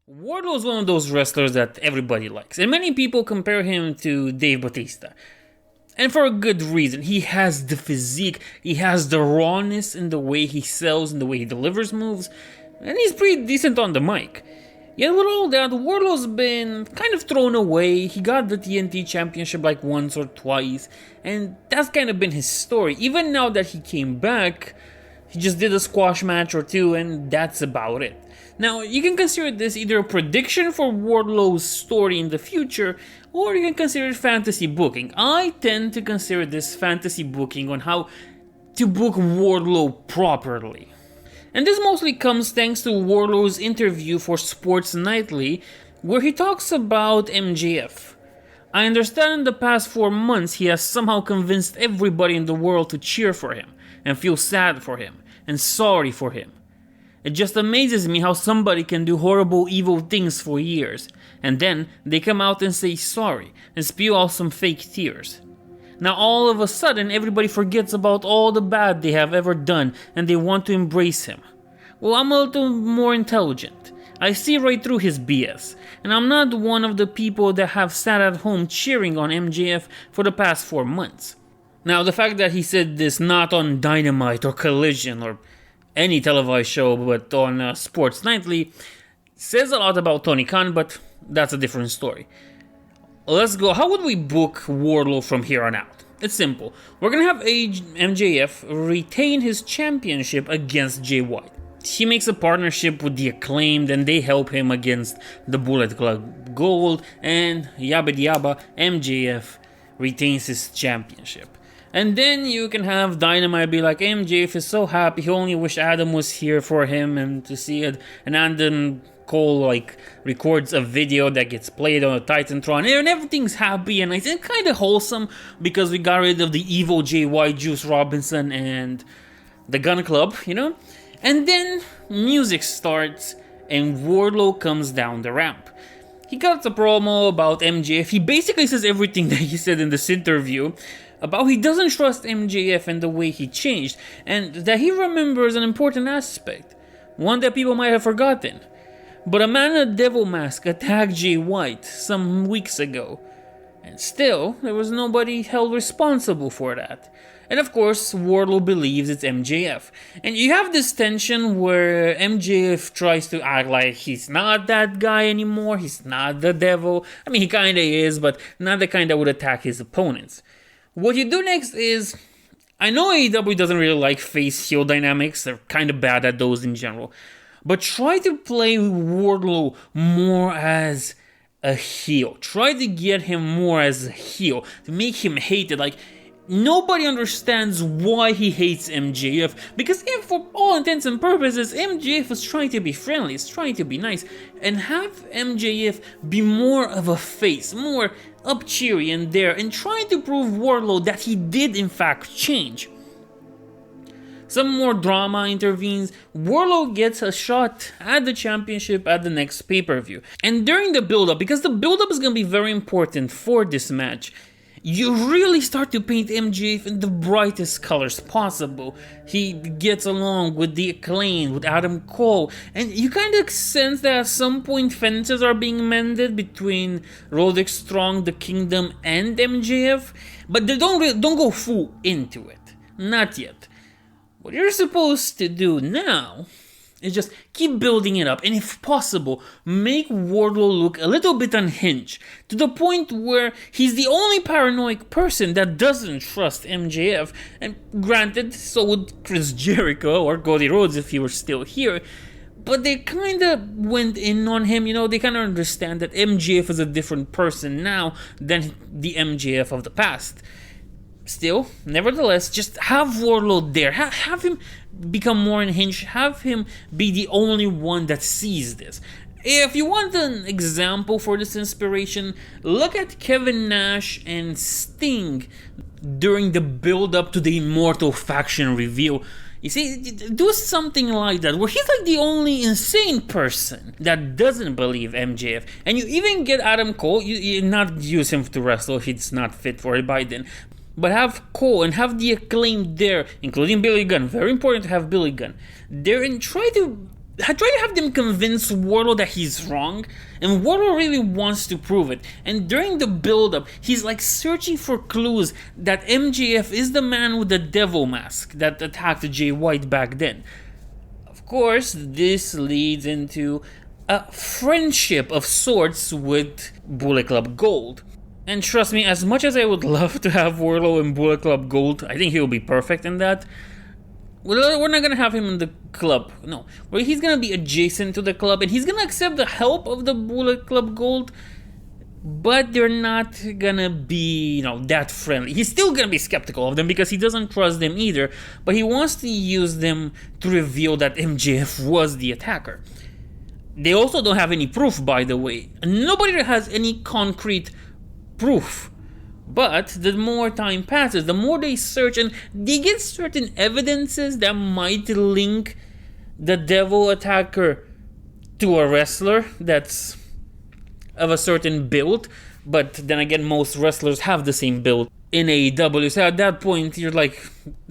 Wardlow is one of those wrestlers that everybody likes, and many people compare him to Dave Bautista. And for a good reason. He has the physique, he has the rawness in the way he sells and the way he delivers moves, and he's pretty decent on the mic. Yet with all that, Wardlow's been kind of thrown away. He got the TNT Championship like once or twice, and that's kind of been his story. Even now that he came back, he just did a squash match or two, and that's about it. Now, you can consider this either a prediction for Wardlow's story in the future, or you can consider it fantasy booking. I tend to consider this fantasy booking on how to book Wardlow properly. And this mostly comes thanks to Wardlow's interview for Sports Nightly, where he talks about MJF. I understand in the past 4 months he has somehow convinced everybody in the world to cheer for him, and feel sad for him, and sorry for him. It just amazes me how somebody can do horrible, evil things for years, and then they come out and say sorry, and spew out some fake tears. Now all of a sudden, everybody forgets about all the bad they have ever done, and they want to embrace him. Well, I'm a little more intelligent. I see right through his BS, and I'm not one of the people that have sat at home cheering on MJF for the past 4 months. Now, the fact that he said this not on Dynamite or Collision or any televised show, but on Sports Nightly, says a lot about Tony Khan, but that's a different story. Let's go. How would we book Wardlow from here on out? It's simple. We're gonna have MJF retain his championship against Jay White. He makes a partnership with the Acclaimed, and they help him against the Bullet Club Gold, and yabba yabba, MJF retains his championship. And then you can have Dynamite be like, MJF is so happy, he only wish Adam was here for him and to see it. And Adam Cole records a video that gets played on a Titantron, and everything's happy and it's kind of wholesome because we got rid of the evil Jay White, Juice Robinson, and the Gun Club, And then music starts and Wardlow comes down the ramp. He cuts a promo about MJF. He basically says everything that he said in this interview about he doesn't trust MJF and the way he changed, and that he remembers an important aspect, one that people might have forgotten. But a man in a devil mask attacked Jay White some weeks ago, and still, there was nobody held responsible for that. And of course, Wardlow believes it's MJF. And you have this tension where MJF tries to act like he's not that guy anymore, he's not the devil. I mean, he kinda is, but not the kind that would attack his opponents. What you do next is, I know AEW doesn't really like face-heel dynamics, they're kind of bad at those in general, but try to play Wardlow more as a heel. Try to get him more as a heel, to make him hated. Nobody understands why he hates MJF, because if for all intents and purposes, MJF is trying to be friendly, is trying to be nice, and have MJF be more of a face, more up cheery and there, and trying to prove Wardlow that he did in fact change. Some more drama intervenes, Wardlow gets a shot at the championship at the next pay-per-view. And during the build-up, because the build-up is going to be very important for this match, you really start to paint MJF in the brightest colors possible. He gets along with the Acclaimed, with Adam Cole, and you kind of sense that at some point fences are being mended between Roderick Strong, the Kingdom, and MJF, but they don't go full into it. Not yet. What you're supposed to do now is just keep building it up, and if possible, make Wardlow look a little bit unhinged, to the point where he's the only paranoid person that doesn't trust MJF, and granted, so would Chris Jericho or Cody Rhodes if he were still here, but they kinda went in on him, they kinda understand that MJF is a different person now than the MJF of the past. Still, nevertheless, just have Wardlow there. Have him become more unhinged. Have him be the only one that sees this. If you want an example for this inspiration, look at Kevin Nash and Sting during the build-up to the Immortal Faction reveal. You see, do something like that, where he's the only insane person that doesn't believe MJF. And you even get Adam Cole, you not use him to wrestle, he's not fit for it by then. But have Cole and have the Acclaimed there, including Billy Gunn. Very important to have Billy Gunn there, and try to try to have them convince Wardlow that he's wrong, and Wardlow really wants to prove it. And during the build-up, he's like searching for clues that MJF is the man with the devil mask that attacked Jay White back then. Of course, this leads into a friendship of sorts with Bullet Club Gold. And trust me, as much as I would love to have Wardlow in Bullet Club Gold, I think he'll be perfect in that. We're not gonna have him in the club, no. He's gonna be adjacent to the club, and he's gonna accept the help of the Bullet Club Gold, but they're not gonna be, that friendly. He's still gonna be skeptical of them because he doesn't trust them either, but he wants to use them to reveal that MJF was the attacker. They also don't have any proof, by the way. Nobody has any concrete proof. But the more time passes, the more they search, and they get certain evidences that might link the devil attacker to a wrestler that's of a certain build. But then again, most wrestlers have the same build in AEW, so at that point you're like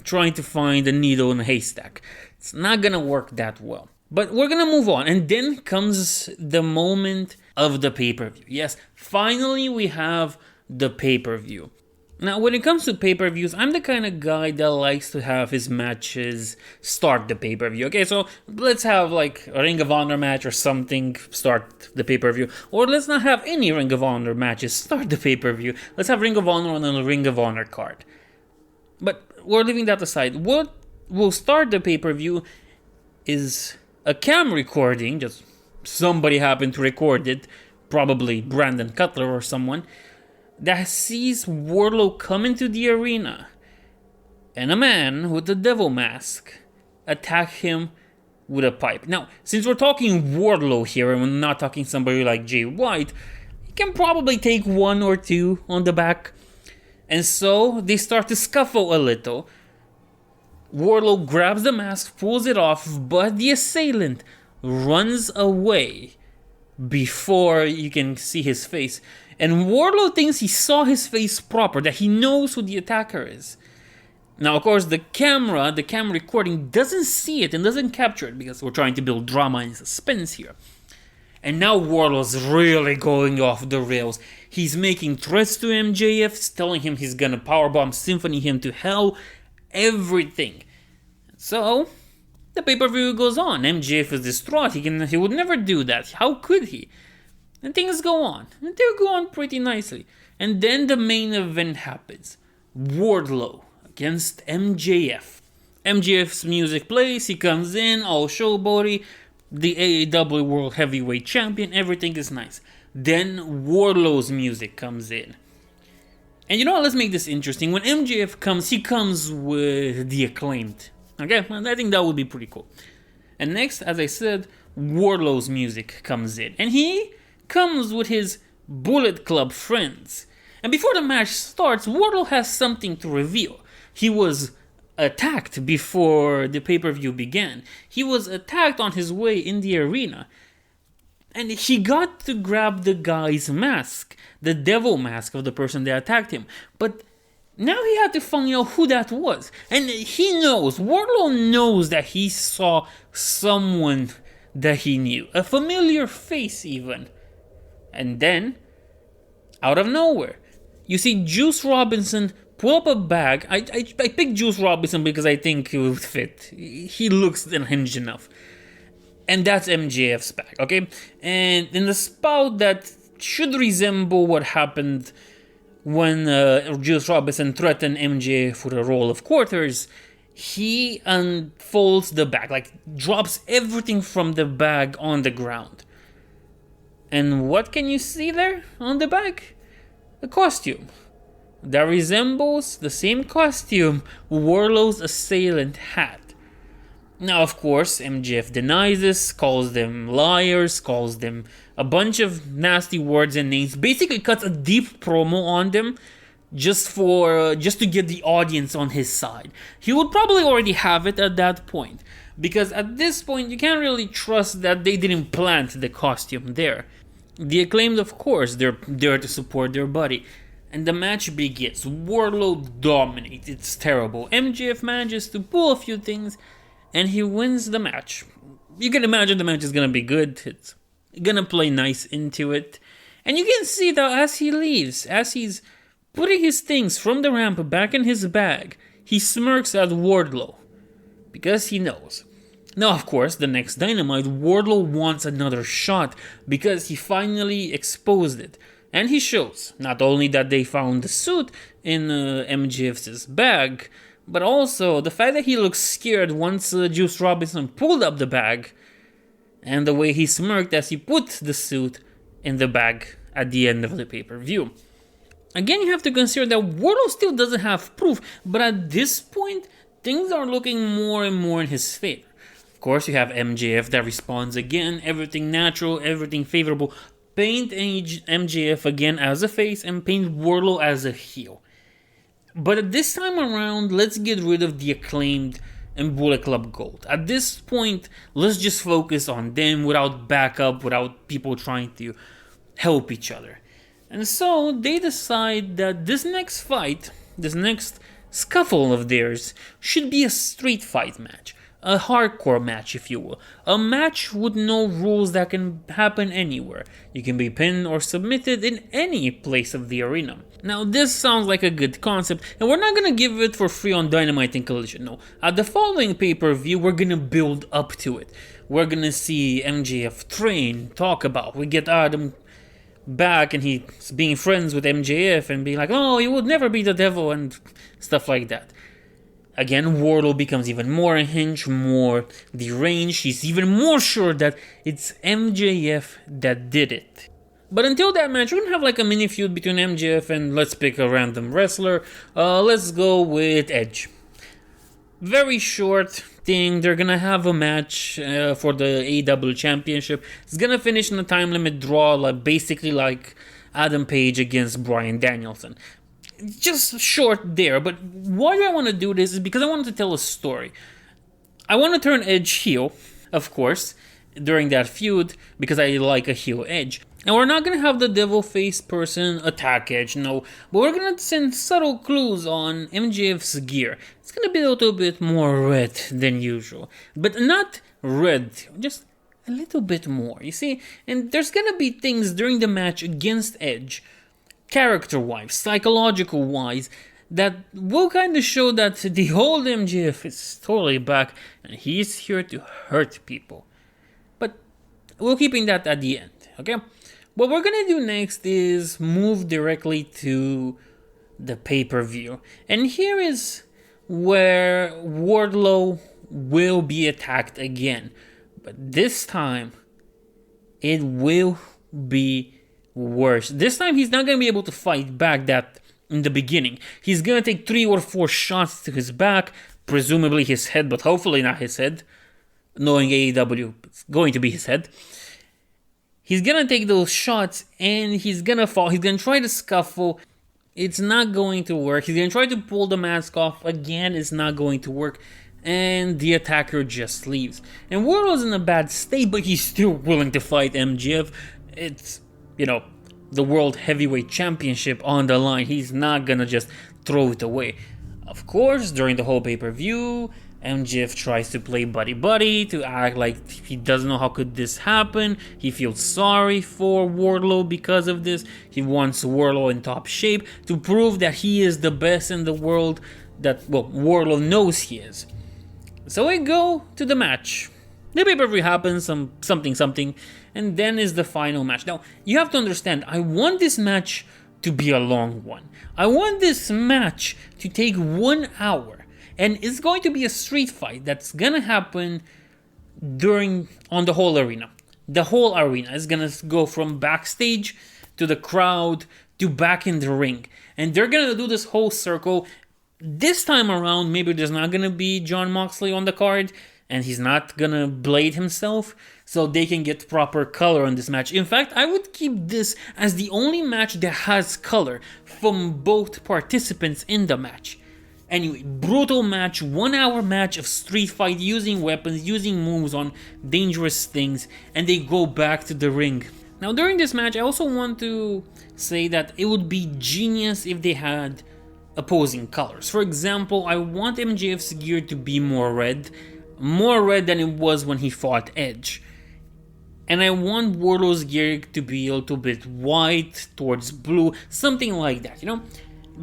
trying to find a needle in a haystack. It's not gonna work that well. But we're gonna move on, and then comes the moment of the pay-per-view. Yes, finally we have the pay-per-view. Now, when it comes to pay-per-views, I'm the kind of guy that likes to have his matches start the pay-per-view. Okay, so let's have like a Ring of Honor match or something start the pay-per-view. Or let's not have any Ring of Honor matches start the pay-per-view. Let's have Ring of Honor on a Ring of Honor card. But we're leaving that aside. What will start the pay-per-view is a cam recording. Just somebody happened to record it. Probably Brandon Cutler or someone. That sees Wardlow come into the arena and a man with the devil mask attack him with a pipe. Now, since we're talking Wardlow here and we're not talking somebody like Jay White, he can probably take one or two on the back. And so they start to scuffle a little. Wardlow grabs the mask, pulls it off, but the assailant runs away before you can see his face. And Wardlow thinks he saw his face proper, that he knows who the attacker is. Now, of course, the camera recording doesn't see it and doesn't capture it because we're trying to build drama and suspense here. And now Wardlow's really going off the rails. He's making threats to MJF, telling him he's gonna powerbomb Symphony him to hell, everything. So, the pay-per-view goes on. MJF is distraught. He would never do that. How could he? And things go on. And they go on pretty nicely. And then the main event happens. Wardlow against MJF. MJF's music plays. He comes in, all showboaty. The AEW World Heavyweight Champion. Everything is nice. Then Wardlow's music comes in. And you know what? Let's make this interesting. When MJF comes, he comes with the Acclaimed. Okay? I think that would be pretty cool. And next, as I said, Wardlow's music comes in. And he comes with his Bullet Club friends. And before the match starts, Wardlow has something to reveal. He was attacked before the pay-per-view began. He was attacked on his way in the arena. And he got to grab the guy's mask, the devil mask of the person that attacked him. But now he had to find out who that was. And he knows, Wardlow knows that he saw someone that he knew. A familiar face even. And then, out of nowhere, you see Juice Robinson pull up a bag. I picked Juice Robinson because I think he would fit. He looks unhinged enough. And that's MJF's bag, okay? And in the spout that should resemble what happened when Juice Robinson threatened MJF with a roll of quarters, he unfolds the bag, like drops everything from the bag on the ground. And what can you see there on the bag? A costume that resembles the same costume Wardlow's assailant had. Now, of course, MJF denies this, calls them liars, calls them a bunch of nasty words and names, basically cuts a deep promo on them just to get the audience on his side. He would probably already have it at that point, because at this point you can't really trust that they didn't plant the costume there. The Acclaimed, of course, they're there to support their buddy. And the match begins. Wardlow dominates. It's terrible. MJF manages to pull a few things, and he wins the match. You can imagine the match is gonna be good. It's gonna play nice into it. And you can see that as he leaves, as he's putting his things from the ramp back in his bag, he smirks at Wardlow. Because he knows. Now, of course, the next Dynamite, Wardlow wants another shot because he finally exposed it. And he shows not only that they found the suit in MJF's bag, but also the fact that he looks scared once Juice Robinson pulled up the bag, and the way he smirked as he put the suit in the bag at the end of the pay-per-view. Again, you have to consider that Wardlow still doesn't have proof, but at this point, things are looking more and more in his favor. Of course, you have MJF that responds again, everything natural, everything favorable. Paint MJF again as a face and paint Wardlow as a heel. But at this time around, let's get rid of the Acclaimed and Bullet Club Gold. At this point, let's just focus on them without backup, without people trying to help each other. And so they decide that this next fight, this next scuffle of theirs, should be a street fight match. A hardcore match, if you will. A match with no rules that can happen anywhere. You can be pinned or submitted in any place of the arena. Now, this sounds like a good concept, and we're not gonna give it for free on Dynamite and Collision, no. At the following pay-per-view, we're gonna build up to it. We're gonna see MJF train, talk about. We get Adam back, and he's being friends with MJF and being like, oh, you would never be the devil, and stuff like that. Again, Wardlow becomes even more unhinged, more deranged. He's even more sure that it's MJF that did it. But until that match, we're gonna have like a mini feud between MJF and let's pick a random wrestler. Let's go with Edge. Very short thing. They're gonna have a match for the AEW Championship. It's gonna finish in a time limit draw, like basically like Adam Page against Bryan Danielson. Just short there, but why do I want to do this is because I wanted to tell a story. I want to turn Edge heel, of course, during that feud, because I like a heel Edge. And we're not going to have the devil face person attack Edge, no, but we're going to send subtle clues on MJF's gear. It's going to be a little bit more red than usual, but not red, just a little bit more, you see? And there's going to be things during the match against Edge, character-wise, psychological-wise, that will kind of show that the whole MJF is totally back and he's here to hurt people. But we're keeping that at the end, okay? What we're gonna do next is move directly to the pay-per-view. And here is where Wardlow will be attacked again. But this time, it will be worse. This time he's not going to be able to fight back that in the beginning. He's going to take 3 or 4 shots to his back, presumably his head, but hopefully not his head. Knowing AEW, it's going to be his head. He's going to take those shots and he's going to fall. He's going to try to scuffle. It's not going to work. He's going to try to pull the mask off. Again, it's not going to work. And the attacker just leaves. And Wardlow's in a bad state, but he's still willing to fight MJF. It's, you know, the World Heavyweight Championship on the line. He's not gonna just throw it away. Of course, during the whole pay-per-view, MJF tries to play buddy-buddy, to act like he doesn't know how could this happen. He feels sorry for Wardlow because of this. He wants Wardlow in top shape to prove that he is the best in the world, that, well, Wardlow knows he is. So we go to the match. The pay-per-view happens, something, and then is the final match. Now, you have to understand, I want this match to be a long one. I want this match to take 1 hour, and it's going to be a street fight that's gonna happen on the whole arena. The whole arena is gonna go from backstage to the crowd to back in the ring, and they're gonna do this whole circle. This time around, maybe there's not gonna be Jon Moxley on the card, and he's not gonna blade himself, so they can get proper color on this match. In fact, I would keep this as the only match that has color from both participants in the match. Anyway, brutal match, 1 hour match of street fight, using weapons, using moves on dangerous things, and they go back to the ring. Now, during this match, I also want to say that it would be genius if they had opposing colors. For example, I want MJF's gear to be more red. More red than it was when he fought Edge. And I want Wardlow's gear to be a little bit white towards blue, something like that, you know?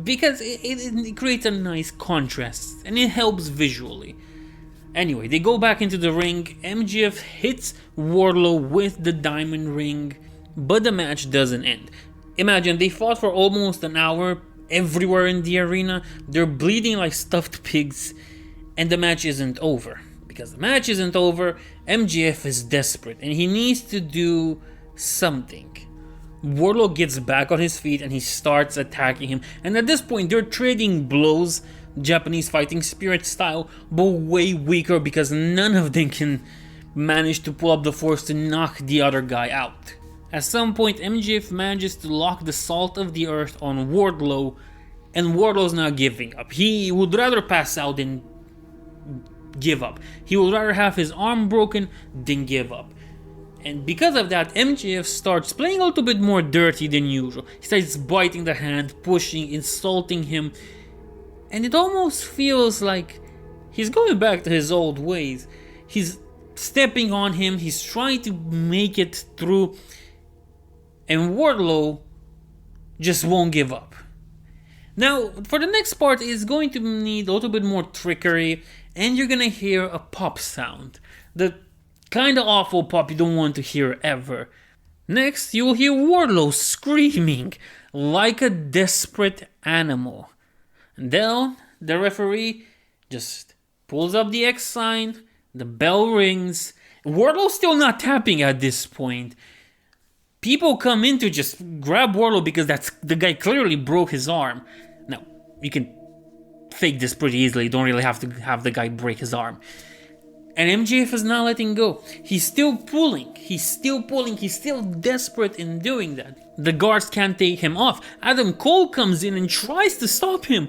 Because it creates a nice contrast and it helps visually. Anyway, they go back into the ring. MJF hits Wardlow with the diamond ring, but the match doesn't end. Imagine, they fought for almost an hour everywhere in the arena. They're bleeding like stuffed pigs, and the match isn't over. Because the match isn't over, MJF is desperate and he needs to do something. Wardlow gets back on his feet and he starts attacking him. And at this point, they're trading blows, Japanese fighting spirit style, but way weaker because none of them can manage to pull up the force to knock the other guy out. At some point, MJF manages to lock the salt of the earth on Wardlow, and Wardlow's not giving up. He would rather pass out than give up. He would rather have his arm broken than give up. And because of that, MJF starts playing a little bit more dirty than usual. He starts biting the hand, pushing, insulting him. And it almost feels like he's going back to his old ways. He's stepping on him, he's trying to make it through. And Wardlow just won't give up. Now, for the next part, it's going to need a little bit more trickery, and you're gonna hear a pop sound. The kinda awful pop you don't want to hear ever. Next, you'll hear Wardlow screaming like a desperate animal. And then, the referee just pulls up the X sign, the bell rings. Wardlow's still not tapping at this point. People come in to just grab Wardlow because the guy clearly broke his arm. Now, you can fake this pretty easily. You don't really have to have the guy break his arm. And MJF is not letting go. He's still pulling. He's still desperate in doing that. The guards can't take him off. Adam Cole comes in and tries to stop him.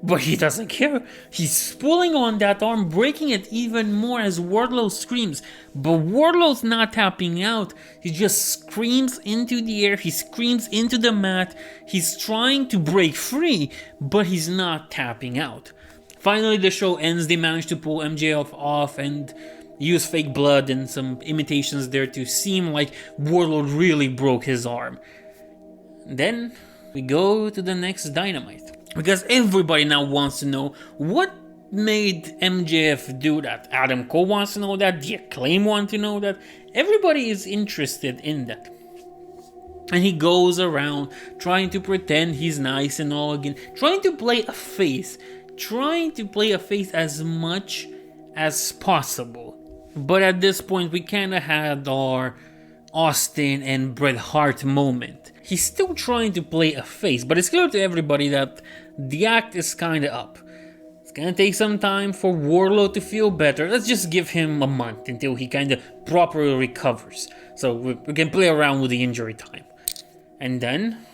But he doesn't care. He's pulling on that arm, breaking it even more as Wardlow screams. But Wardlow's not tapping out. He just screams into the air. He screams into the mat. He's trying to break free, but he's not tapping out. Finally, the show ends. They manage to pull MJF off and use fake blood and some imitations there to seem like Wardlow really broke his arm. Then we go to the next Dynamite. Because everybody now wants to know what made MJF do that. Adam Cole wants to know that. The Acclaim want to know that. Everybody is interested in that. And he goes around trying to pretend he's nice and all again. Trying to play a face. Trying to play a face as much as possible. But at this point, we kind of had our Austin and Bret Hart moment. He's still trying to play a face, but it's clear to everybody that the act is kind of up. It's gonna take some time for Wardlow to feel better. Let's just give him a month until he kind of properly recovers. So we can play around with the injury time. And then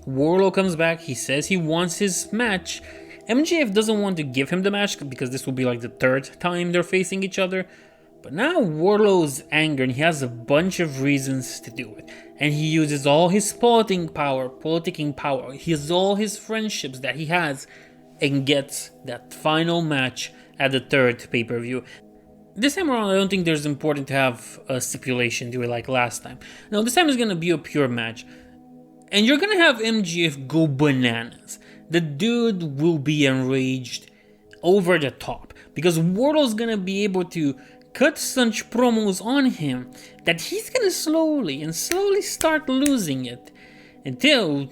Wardlow comes back. He says he wants his match. MJF doesn't want to give him the match because this will be like the third time they're facing each other. But now Wardlow's angry and he has a bunch of reasons to do it. And he uses all his politicking power. He has all his friendships that he has and gets that final match at the third pay-per-view. This time around, I don't think there's important to have a stipulation to it like last time. No, this time is going to be a pure match. And you're going to have MJF go bananas. The dude will be enraged over the top. Because Wardlow's going to be able to cut such promos on him that he's gonna slowly start losing it until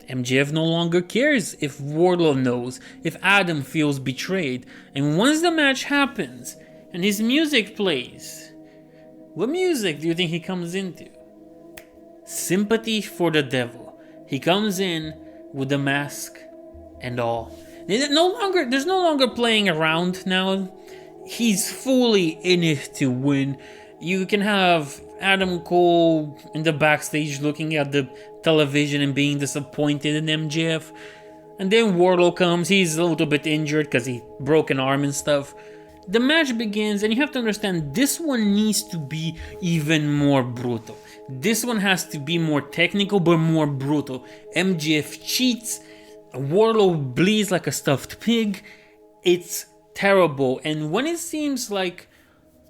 MJF no longer cares if Wardlow knows, if Adam feels betrayed. And once the match happens and his music plays, what music do you think he comes into? Sympathy for the Devil. He comes in with the mask and all. There's no longer playing around now. He's fully in it to win. You can have Adam Cole in the backstage looking at the television and being disappointed in MJF. And then Wardlow comes. He's a little bit injured because he broke an arm and stuff. The match begins and you have to understand this one needs to be even more brutal. This one has to be more technical but more brutal. MJF cheats. Wardlow bleeds like a stuffed pig. It's terrible. And when it seems like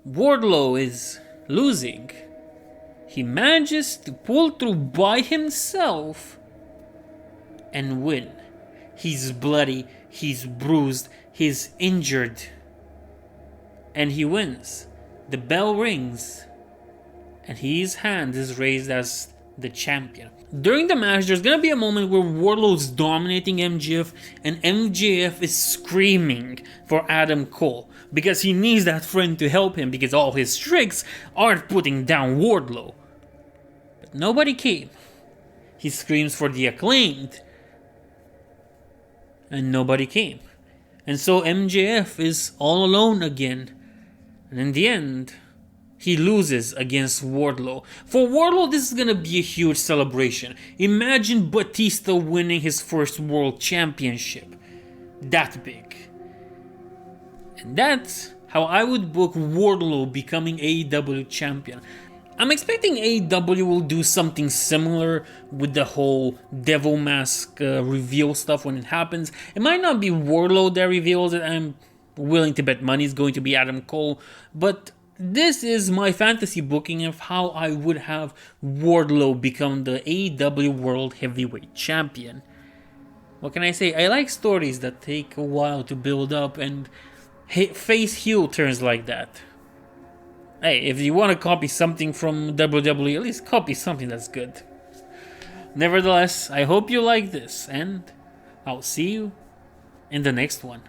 Wardlow is losing, he manages to pull through by himself and win. He's bloody, he's bruised, he's injured, and he wins. The bell rings, and his hand is raised as the champion. During the match, there's gonna be a moment where Wardlow's dominating MJF, and MJF is screaming for Adam Cole because he needs that friend to help him because all his tricks aren't putting down Wardlow. But nobody came. He screams for the Acclaimed, and nobody came. And so MJF is all alone again. And in the end, he loses against Wardlow. For Wardlow, this is gonna be a huge celebration. Imagine Batista winning his first world championship. That big. And that's how I would book Wardlow becoming AEW champion. I'm expecting AEW will do something similar with the whole devil mask reveal stuff when it happens. It might not be Wardlow that reveals it. I'm willing to bet money it's going to be Adam Cole. But this is my fantasy booking of how I would have Wardlow become the AEW World Heavyweight Champion. What can I say? I like stories that take a while to build up and face heel turns like that. Hey, if you want to copy something from WWE, at least copy something that's good. Nevertheless, I hope you like this, and I'll see you in the next one.